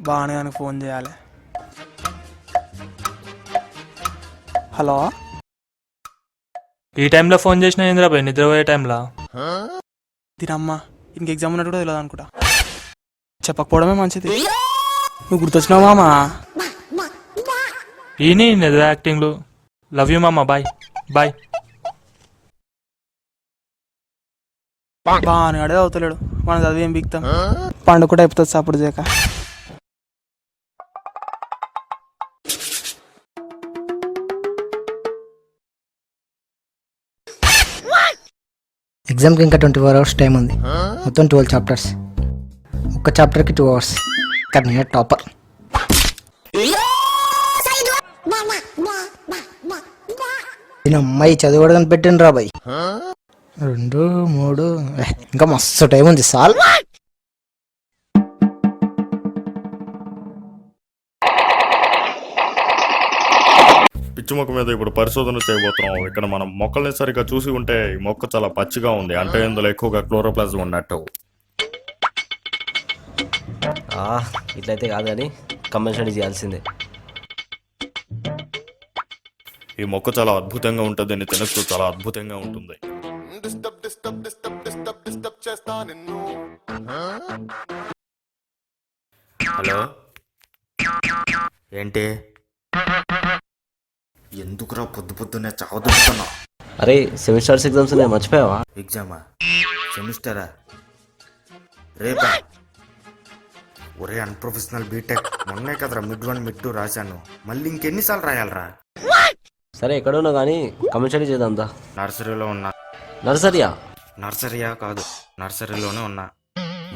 బాగానే అని ఫోన్ చేయాలి. హలో, ఈ టైంలో ఫోన్ చేసిన ఇంద్రాబాయ్ నిద్రపోయే టైంలో. దీనమ్మా ఇంక ఎగ్జామ్ ఉన్నట్టు కూడా తెలియదు అనుకుంటా. చెప్పకపోవడమే మంచిది. నువ్వు గుర్తొచ్చినావు మామా. ఈయన నిద్ర యాక్టింగ్లు. లవ్ యూ మామ, బాయ్ బాయ్. బాగానే అడే అవుతలేడు. మన చదివి ఏం బిక్తాం. పండుగ అయిపోతుంది అప్పుడు చేయక. ఎగ్జామ్కి ఇంకా 24 hours టైం ఉంది. మొత్తం 12 చాప్టర్స్. ఒక్క చాప్టర్కి 2 hours. ఇక్కడ నేను టాపర్. నేను అమ్మాయి చదువుకోవడం పెట్టండి రా బాయ్. 2, 3 ఇంకా మస్తు టైం ఉంది సాల్. పిచ్చి మొక్క మీద ఇప్పుడు పరిశోధన చేయబోతున్నాం. ఇక్కడ మనం మొక్కల్ని సరిగ్గా చూసి ఉంటే ఈ మొక్క చాలా పచ్చిగా ఉంది, అంటే ఇందులో ఎక్కువగా క్లోరోప్లాజం ఉన్నట్టు. ఇట్లయితే కాదు కానీ కంబైన్ స్టడీ చేయాల్సిందే. ఈ మొక్క చాలా అద్భుతంగా ఉంటుంది, దీన్ని తినచ్చు, చాలా అద్భుతంగా ఉంటుంది. హలో, ఏంటి? ఎందుకురా పొద్దున్నే చావదున్నా? అరే సెమిస్టర్స్ ఎగ్జామ్స్ ఉన్నాయి, మర్చిపోయావా? ఎగ్జామా? సెమిస్టరా? రేపా? ఒరే అన్ప్రొఫెషనల్ బీటెక్, మొన్నే కదరా మిడ్ 1 మిడ్ 2 రాశాను, మళ్ళీ ఇంకెన్నిసార్లు రాయాలరా? సరే ఎక్కడున్నా కానీ కంబైన్ స్టడీ చేద్దాందా? నర్సరీలో ఉన్నా. నర్సరీయా? నర్సరీయా కాదు, నర్సరీలోనే ఉన్నా.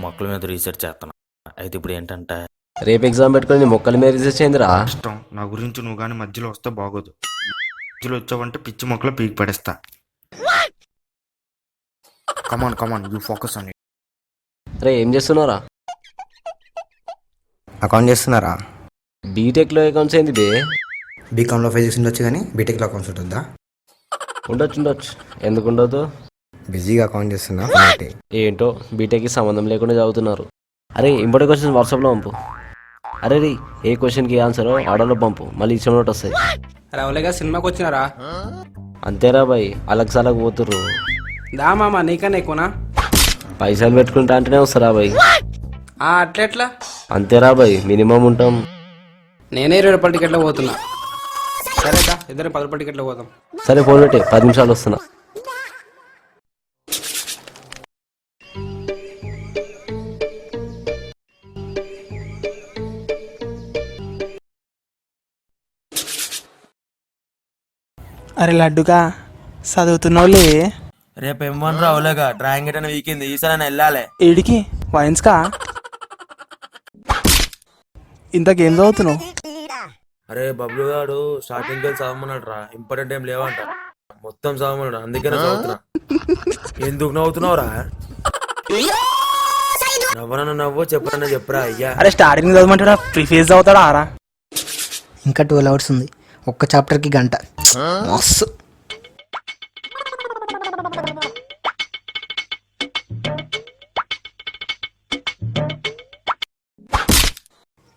మొక్కల మీద రీసెర్చ్ చేస్తున్నా. అయితే ఇప్పుడు ఏంటంటే రేపు ఎగ్జామ్ పెట్టుకుని మొక్కల మీద రీసెర్చ్ చేయండిరా. ఇష్టం నా గురించి నువ్వు కానీ మధ్యలో వస్తే బాగోదు. మధ్యలో వచ్చావంటే పిచ్చి మొక్కలు పీకి పడేస్తా. కమాన్ కమాన్, యూ ఫోకస్ ఆన్ ఇట్. రే ఏం చేస్తున్నారా? అకౌంట్ చేస్తున్నారా? బీటెక్లో అకౌంట్స్ ఏంది బే? బీకామ్లో ఫిజిక్స్ ఉండొచ్చు కానీ బీటెక్లో అకౌంట్స్ ఉంటుందా? ఉండొచ్చు. ఎందుకు ఉండదు? బిజీగా అకౌంట్ చేస్తున్నా. ఏంటో బీటెక్కి సంబంధం లేకుండా చదువుతున్నారు. అరే ఇంపార్టెంట్ క్వశ్చన్ వాట్సాప్లో పంపు. అరే రీ ఏ క్వశ్చన్కి ఆన్సర్ ఆర్డర్లో పంపు, మళ్ళీ ఇచ్చిన నోట్ వస్తాయి. రవలేగా సినిమాకి వచ్చినారా? అంతేరా బాయ్, అలగ్ పోతుర్రు. దా మామ, నీకన్నా ఎక్కువనా? పైసలు పెట్టుకుంటా అంటేనే వస్తారా బాయ్. అట్లెట్లా? అంతేరా బాయ్, మినిమం ఉంటాం. నేనే 20 రూపాయల టికెట్లో పోతున్నా. సరేదా, ఇద్దరు 10 రూపాయల టికెట్లో పోదాం. సరే ఫోన్ పెట్టే, 10 నిమిషాలు వస్తున్నా. అరే లడ్డుగా చదువుతున్నావులే. రేపు M1 రావులేగా, డ్రాయింగ్ గిట్ అని వీకింది, ఈసారి వెళ్ళాలి. ఏడికి? వైన్స్కా? ఇంతకేం చదువుతున్నావు? అరే బబ్లు గాడు స్టార్టింగ్ వెళ్ళి చదవమన్నాడు రా, ఇంపార్టెంట్ ఏం లేవంట, మొత్తం చదవమన్నాడు, అందుకనే చదువుతున్నా. ఎందుకు నవ్వుతున్నావురా? నవ్వనన్నా నవ్వు, చెప్పనన్నా చెప్పురా అయ్యా. అరే స్టార్టింగ్ చదవమంటాడా? ప్రీఫేస్ చదువుతాడా ఆరా? ఇంకా 12 hours ఉంది. ఒక్క చాప్టర్కి గంట. మస్తు.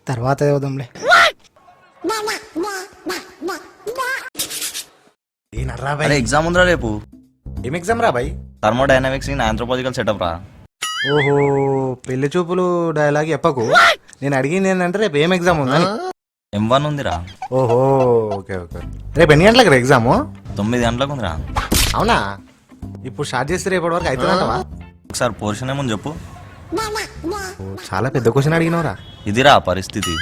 తర్వాత చదువుదాంలే. ఎగ్జామ్ ఉందిరా రేపు. ఏం ఎగ్జామ్ రా boy? Thermodynamics in anthropological setup రా. ఓహో, పెళ్లి చూపులు డైలాగ్ చెప్పకు. నేను అడిగింది ఏంటంటే రేపు ఏం ఎగ్జామ్ ఉందని. M1 ఉందిరా. ఓహో, ఓకే ఓకే. రేపు ఎన్ని గంటలకు రా ఎగ్జాము? 9 గంటలకు ఉందిరా. అవునా? ఇప్పుడు స్టార్ట్ చేస్తే రేపటి వరకు అవుతుందంటవా? ఒకసారి పోర్షన్ ఏమని చెప్పు. చాలా పెద్ద క్వశ్చన్ అడిగినవరా. ఇదిరా పరిస్థితి.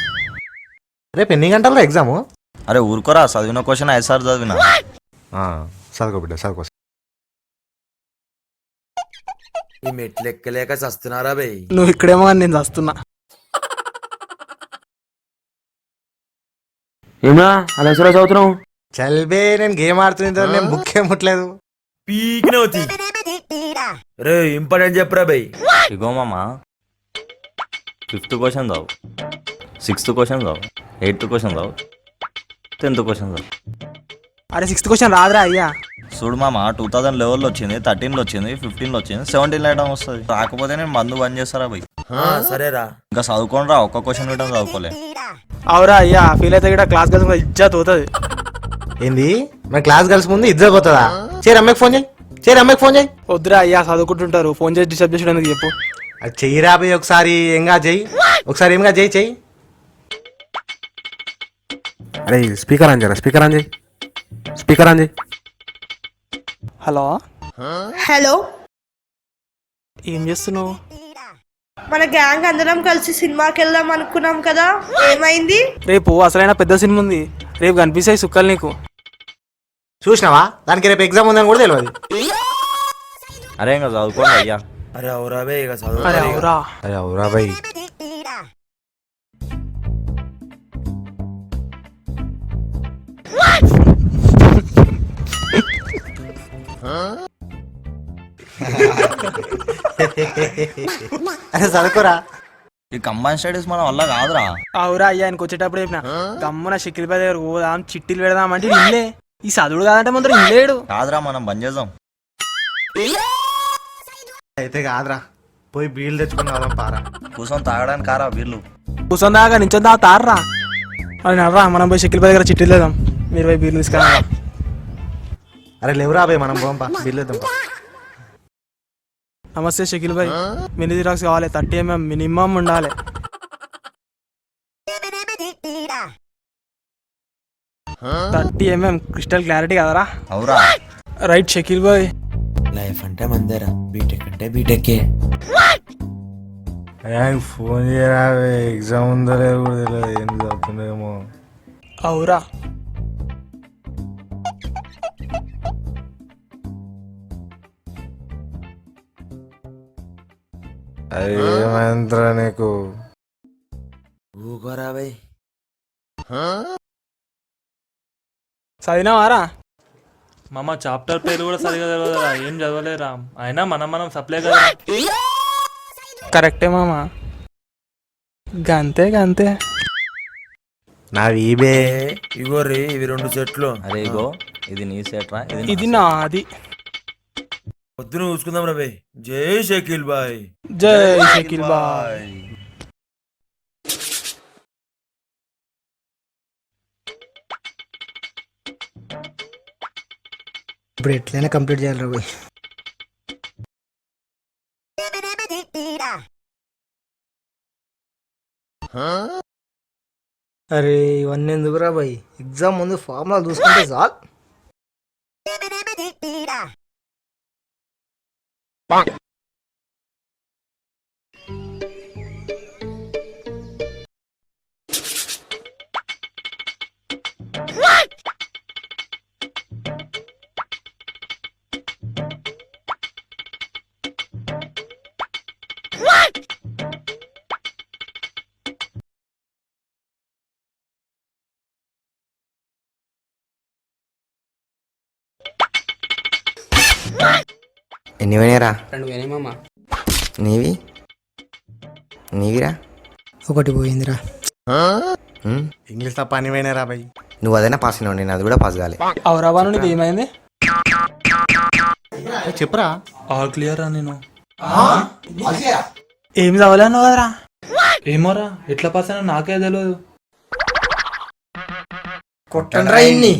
రేపు ఎన్ని గంటలకు రా ఎగ్జాము? అరే ఊరుకోరా, చదివిన క్వశ్చన్ 5 సార్లు చదివినా. చదువుకో బిడ్డ, చదువుకో. ఈ మెట్లు ఎక్కలేక చస్తున్నారా బై? నువ్వు ఇక్కడేమో అని నేను చస్తున్నా. ఏమా అలా చదువుతున్నావు? చల్బే, నేను గేమ్ ఆడుతున్నా, నేను బుక్ ఏం ముట్టలేదు. పీకినవుతి. రే ఇంపార్టెంట్ చెప్పురా బై. ఇగో మామ, 5th క్వశ్చన్ చదువు, 6th క్వశ్చన్ చదువు, 8th క్వశ్చన్ చదువు, 10th క్వశ్చన్ చదువు. అరే 6th క్వశ్చన్ రాదురా అయ్యా. చూడు మామ 2011లో వచ్చింది, 13లో వచ్చింది, 15లో వచ్చింది, 17లో ఐటమ్ వస్తుంది. రాకపోతే నేను మందు బంద్ చేస్తారా భయ్. సరేరా. ఇంకా చదువుకోండి రా, ఒక్క క్వశ్చన్ కూడా చదువుకోలే. అవురా అయ్యా, ఫీల్ అయితే కూడా క్లాస్ కలిసి ఇజ్జత్ అవుతుంది. ఏంది మన క్లాస్ కలిసి ముందు ఇద్దరు పోతుందా? చేరి అమ్మకి ఫోన్ చేయి, చేరి అమ్మకి ఫోన్ చేయి. వద్దురా అయ్యా, చదువుకుంటుంటారు, ఫోన్ చేసి డిస్టర్బ్ చేసి ఎందుకు చెప్పు. అది చెయ్యిరా పోయి ఒకసారి ఏంగా చెయ్యి, ఒకసారి ఏంగా చెయ్యి చెయ్యి. అరే స్పీకర్ ఆన్ చేయరా, స్పీకర్ ఆన్ చేయి, స్పీకర్ ఆన్ చేయి. హలో హలో, ఏం చేస్తున్నావు? మన గ్యాంగ్ అందరం కలిసి సినిమాకి వెళ్దాం అనుకున్నాం కదా, ఏమైంది? రేపు అసలైన పెద్ద సినిమా ఉంది, రేపు కనిపిస్తాయి సుక్కలు నీకు. చూసినావా, దానికి రేపు ఎగ్జామ్ ఉందని కూడా తెలియదు. అరే ఇంకా చదువుకోండి అయ్యా. అరే అవురా బే, ఇక అరే చదువు. అవురా. అరే అవురా భయ్. అరే చదువుకోరా. ఈ కంబైన్ స్టడీస్ మన వల్ల కాదురా. అవురా అయ్యా, ఆయనకు వచ్చేటప్పుడు చెప్పిన గమ్మున షకిల్ బాయ్ దగ్గర పోదాం, చిట్టీలు పెడదాం అంటే ఇల్లే. ఈ చదువుడు కాదంటే ముందర ఇల్లేడు. కాదురా, మనం బంద్ చేద్దాం. అయితే కాదురా, పోయి బీళ్ళు తెచ్చుకుని రాదాం పారా. కూర్చొని తాగడానికి కారా వీళ్ళు. కూర్చొని దాకా నించొని దాకా తారరా. అది నర్రా, మనం పోయి షకిల్ బాయ్ దగ్గర చిట్టీలు లేదాం, మీరు పోయి బీర్లు తీసుకురా. అరే లేవురా భయ్, మనం పోంపా బీళ్ళు తెద్దాం పా. నమస్తే షకిల్ భాయ్, మినీ జిరాక్స్ కావాలి, 30 mm మినిమం ఉండాలి. 30 mm క్రిస్టల్ క్లారిటీ కదరా? అవురా. రైట్ షకిల్ భాయ్. లైఫ్ అంటే మందేరా, బీటెక్ అంటే బీటెక్కే. ఫోన్ చేయరా, ఎగ్జామ్ ఉందో లేదో కూడా తెలియదు, ఏం చదువుతుండేమో. అవురా. అది ఏమైందిరా నీకు? ఊకోరా బై. చదివినావారా? మామ చాప్టర్ పేరు కూడా సరిగా తెలియదురా, ఏం చదవలేరా. అయినా మనం సప్లై కదా. కరెక్టే మామ, గంతే గంతే. నావి ఈబే. ఇగో రే, ఇవి 2 సెట్లు. అరే ఇగో, ఇది నీ సెట్ రా, ఇది నాది. పొద్దున చూసుకుందాం రా బై. జై షకీల్ బాయ్. జై షకిల్ బాయ్. ఇప్పుడు ఎట్లయినా కంప్లీట్ చేయాలి పోయి. అరే ఇవన్నీ ఎందుకురా బాయ్, ఎగ్జామ్ ముందు ఫార్ములా చూసుకుంటే చాలు. ఎన్ని పోయినాయిరా? 2 పోయినాయి మామ. నీవి? నీవిరా? ఒకటి పోయిందిరా. ఇంగ్లీష్ తప్ప అని పోయినారా భయ్. నువ్వు అదైనా పాస్ అయినా, నేను అది కూడా పాస్ కాలే. అవురా బాను, నీకు ఏమైంది? చెప్పురా. ఆల్ క్లియర్ రా నేను. ఏం చదవలే అన్నావు కదరా? ఏమోరా, ఎట్లా పాస్ అయినా నాకే తెలియదు. కొట్టండ్రా ఇన్ని.